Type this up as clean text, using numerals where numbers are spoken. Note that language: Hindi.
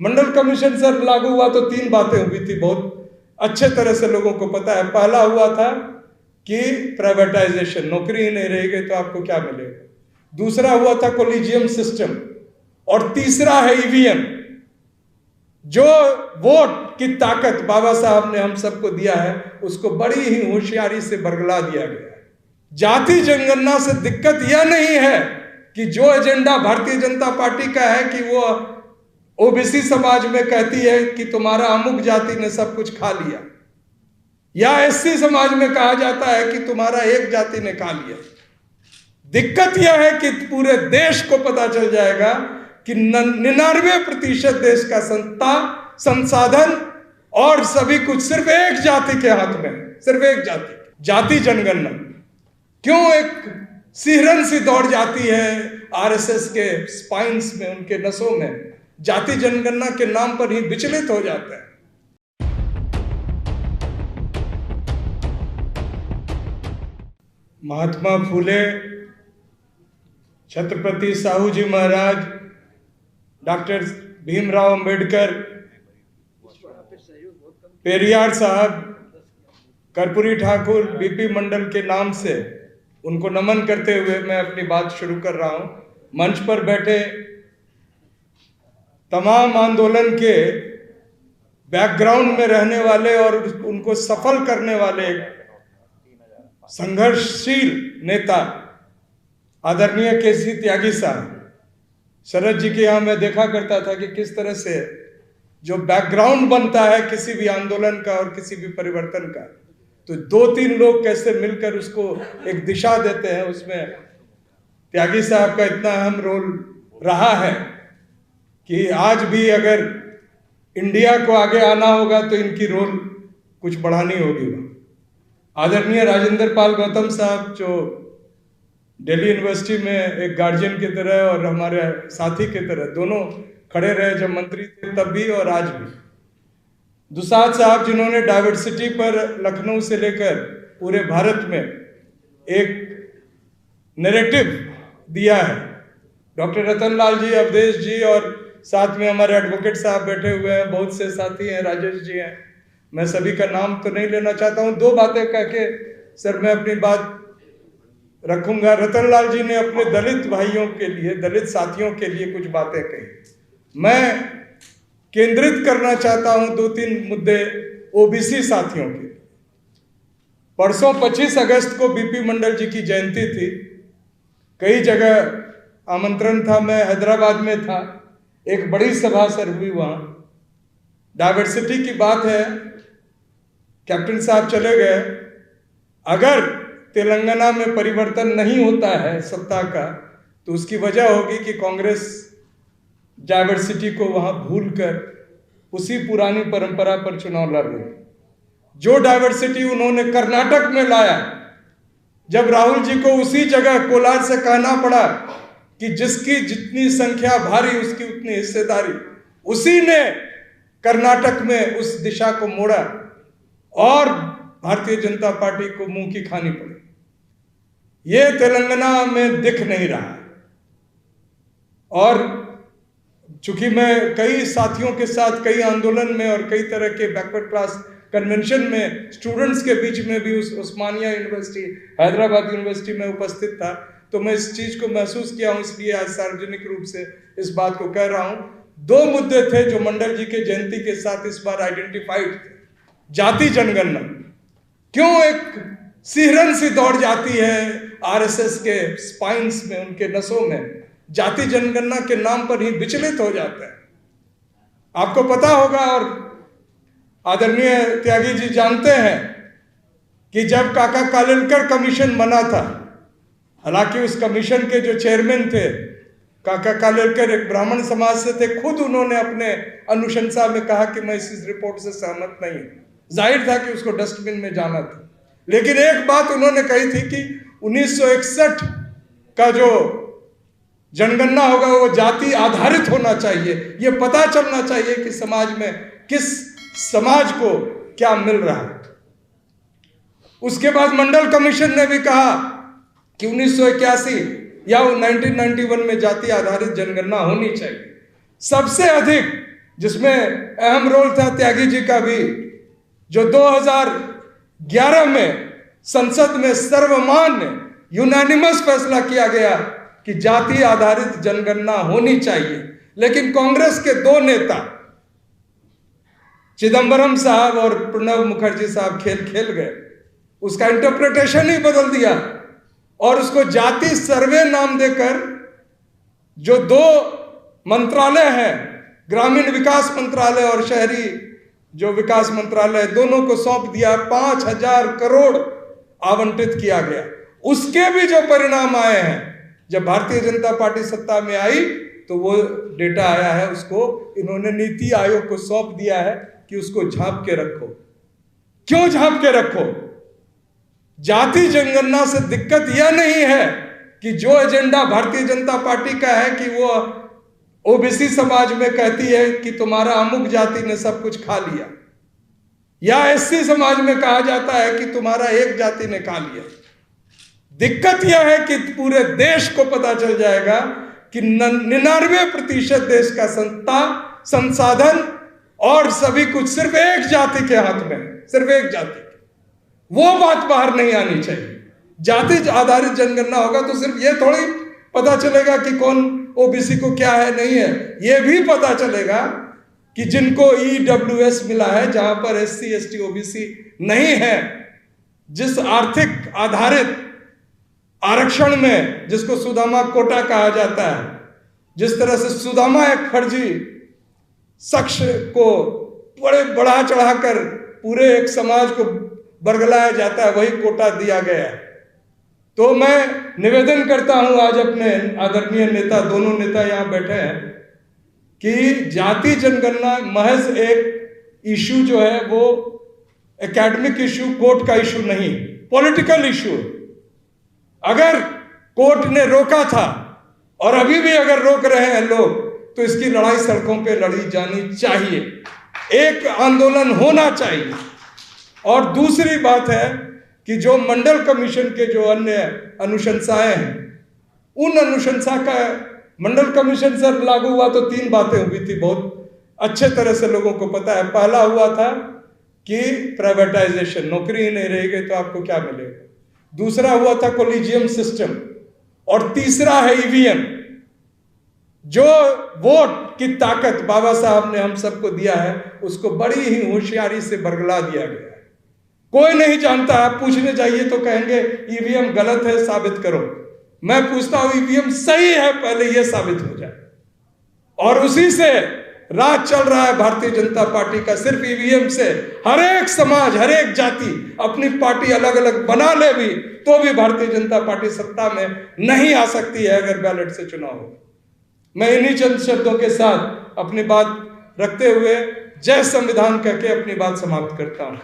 मंडल कमीशन सर लागू हुआ तो 3 बातें हुई थी, बहुत अच्छे तरह से लोगों को पता है। पहला हुआ था कि प्राइवेटाइजेशन, नौकरी ही नहीं रहेगी तो आपको क्या मिलेगा। दूसरा हुआ था कोलिजियम सिस्टम, और तीसरा है ईवीएम। जो वोट की ताकत बाबा साहब ने हम सबको दिया है, उसको बड़ी ही होशियारी से बरगला दिया गया है। जाति जनगणना से दिक्कत यह नहीं है कि जो एजेंडा भारतीय जनता पार्टी का है कि वो ओबीसी समाज में कहती है कि तुम्हारा अमुक जाति ने सब कुछ खा लिया, या एससी समाज में कहा जाता है कि तुम्हारा एक जाति ने खा लिया। दिक्कत यह है कि पूरे देश को पता चल जाएगा कि 99% देश का संसाधन और सभी कुछ सिर्फ एक जाति के हाथ में है, सिर्फ एक जाति। जाति जनगणना क्यों एक सिहरन सी दौड़ जाती है आरएसएस के स्पाइन्स में, उनके नसों में, जाति जनगणना के नाम पर ही विचलित हो जाता है। महात्मा फूले, छत्रपति साहू जी महाराज, डॉक्टर भीमराव अंबेडकर, पेरियार साहब, कर्पूरी ठाकुर, बीपी मंडल के नाम से उनको नमन करते हुए मैं अपनी बात शुरू कर रहा हूं। मंच पर बैठे तमाम आंदोलन के बैकग्राउंड में रहने वाले और उनको सफल करने वाले संघर्षशील नेता आदरणीय केसी त्यागी साहब, शरद जी के यहाँ मैं देखा करता था कि किस तरह से जो बैकग्राउंड बनता है किसी भी आंदोलन का और किसी भी परिवर्तन का, तो 2-3 लोग कैसे मिलकर उसको एक दिशा देते हैं। उसमें त्यागी साहब का इतना अहम रोल रहा है कि आज भी अगर इंडिया को आगे आना होगा तो इनकी रोल कुछ बढ़ानी होगी। आदरणीय राजेंद्र पाल गौतम साहब, जो दिल्ली यूनिवर्सिटी में एक गार्जियन की तरह और हमारे साथी की तरह दोनों खड़े रहे जब मंत्री थे तब भी और आज भी। दुसाद साहब, जिन्होंने डाइवर्सिटी पर लखनऊ से लेकर पूरे भारत में एक नैरेटिव दिया है। डॉक्टर रतन लाल जी, अवधेश जी, और साथ में हमारे एडवोकेट साहब बैठे हुए हैं, बहुत से साथी हैं, राजेश जी हैं, मैं सभी का नाम तो नहीं लेना चाहता हूं। 2 बातें कह के सर मैं अपनी बात रखूंगा। रतन लाल जी ने अपने दलित भाइयों के लिए, दलित साथियों के लिए कुछ बातें कही। मैं केंद्रित करना चाहता हूं 2-3 मुद्दे ओबीसी साथियों के। परसों 25 अगस्त को बीपी मंडल जी की जयंती थी। कई जगह आमंत्रण था, मैं हैदराबाद में था, एक बड़ी सभा सर हुई वहां। डाइवर्सिटी की बात है, कैप्टन साहब चले गए। अगर तेलंगाना में परिवर्तन नहीं होता है सत्ता का, तो उसकी वजह होगी कि कांग्रेस डाइवर्सिटी को वहां भूलकर उसी पुरानी परंपरा पर चुनाव लड़ रही। जो डाइवर्सिटी उन्होंने कर्नाटक में लाया, जब राहुल जी को उसी जगह कोलार से कहना पड़ा कि जिसकी जितनी संख्या भारी उसकी उतनी हिस्सेदारी, उसी ने कर्नाटक में उस दिशा को मोड़ा और भारतीय जनता पार्टी को मुंह की खानी पड़ी। ये तेलंगाना में दिख नहीं रहा। और चूंकि मैं कई साथियों के साथ कई आंदोलन में और कई तरह के बैकवर्ड क्लास कन्वेंशन में स्टूडेंट्स के बीच में भी उस उस्मानिया यूनिवर्सिटी, हैदराबाद यूनिवर्सिटी में उपस्थित था, तो मैं इस चीज को महसूस किया हूं, इसलिए आज सार्वजनिक रूप से इस बात को कह रहा हूं। 2 मुद्दे थे जो मंडल जी के जयंती के साथ इस बार आइडेंटिफाइड थे। जाति जनगणना क्यों एक सिहरन सी दौड़ जाती है आरएसएस के स्पाइन्स में, उनके नसों में, जाति जनगणना के नाम पर ही विचलित हो जाता है। आपको पता होगा और आदरणीय त्यागी जी जानते हैं कि जब काका कालेलकर कमीशन बना था, हालांकि उस कमीशन के जो चेयरमैन थे काका कालेलकर एक ब्राह्मण समाज से थे, खुद उन्होंने अपने अनुशंसा में कहा कि मैं इस रिपोर्ट से सहमत नहीं हूं। जाहिर था कि उसको डस्टबिन में जाना था, लेकिन एक बात उन्होंने कही थी कि 1961 का जो जनगणना होगा वो जाति आधारित होना चाहिए। ये पता चलना चाहिए कि समाज में किस समाज को क्या मिल रहा है। उसके बाद मंडल कमीशन ने भी कहा कि 1981 या 1991 में जाति आधारित जनगणना होनी चाहिए। सबसे अधिक जिसमें अहम रोल था त्यागी जी का भी, जो 2011 में संसद में सर्वमान्य यूनानिमस फैसला किया गया कि जाति आधारित जनगणना होनी चाहिए। लेकिन कांग्रेस के दो नेता चिदंबरम साहब और प्रणब मुखर्जी साहब खेल खेल गए, उसका इंटरप्रिटेशन ही बदल दिया और उसको जाति सर्वे नाम देकर जो दो मंत्रालय हैं, ग्रामीण विकास मंत्रालय और शहरी जो विकास मंत्रालय, दोनों को सौंप दिया। 5,000 करोड़ आवंटित किया गया। उसके भी जो परिणाम आए हैं, जब भारतीय जनता पार्टी सत्ता में आई तो वो डेटा आया है, उसको इन्होंने नीति आयोग को सौंप दिया है कि उसको झांप के रखो। क्यों झांप के रखो? जाति जनगणना से दिक्कत यह नहीं है कि जो एजेंडा भारतीय जनता पार्टी का है कि वो ओबीसी समाज में कहती है कि तुम्हारा अमुक जाति ने सब कुछ खा लिया, या एससी समाज में कहा जाता है कि तुम्हारा एक जाति ने खा लिया। दिक्कत यह है कि पूरे देश को पता चल जाएगा कि 99% देश का सत्ता, संसाधन और सभी कुछ सिर्फ एक जाति के हाथ में, सिर्फ एक जाति। वो बात बाहर नहीं आनी चाहिए। जाति आधारित जनगणना होगा तो सिर्फ ये थोड़ी पता चलेगा कि कौन ओबीसी को क्या है नहीं है, ये भी पता चलेगा कि जिनको ईडब्ल्यूएस मिला है, जहां पर एससी एसटी ओबीसी नहीं है, जिस आर्थिक आधारित आरक्षण में जिसको सुदामा कोटा कहा जाता है, जिस तरह से सुदामा एक फर्जी शख्स को बड़े बढ़ा चढ़ाकर पूरे एक समाज को बरगलाया जाता है, वही कोटा दिया गया है। तो मैं निवेदन करता हूं आज अपने आदरणीय नेता, दोनों नेता यहां बैठे हैं, कि जाति जनगणना महज एक इशू जो है वो एकेडमिक इशू, कोर्ट का इशू नहीं, पॉलिटिकल इशू। अगर कोर्ट ने रोका था और अभी भी अगर रोक रहे हैं लोग, तो इसकी लड़ाई सड़कों पे लड़ी जानी चाहिए, एक आंदोलन होना चाहिए। और दूसरी बात है कि जो मंडल कमीशन के जो अन्य अनुशंसाएं हैं, उन अनुशंसा का मंडल कमीशन सर लागू हुआ तो 3 बातें हुई थी, बहुत अच्छे तरह से लोगों को पता है। पहला हुआ था कि प्राइवेटाइजेशन, नौकरी ही नहीं रहेगी तो आपको क्या मिलेगा। दूसरा हुआ था कोलिजियम सिस्टम, और तीसरा है ईवीएम। जो वोट की ताकत बाबा साहब ने हम सबको दिया है, उसको बड़ी ही होशियारी से बरगला दिया गया है। कोई नहीं जानता, आप पूछने जाइए तो कहेंगे ईवीएम गलत है, साबित करो। मैं पूछता हूं ईवीएम सही है, पहले यह साबित हो जाए। और उसी से राज चल रहा है भारतीय जनता पार्टी का, सिर्फ ईवीएम से। हर एक समाज, हर एक जाति अपनी पार्टी अलग अलग बना ले भी, तो भी भारतीय जनता पार्टी सत्ता में नहीं आ सकती है अगर बैलेट से चुनाव हो। मैं इन्हीं चंद शब्दों के साथ अपनी बात रखते हुए जय संविधान कहकर अपनी बात समाप्त करता हूं।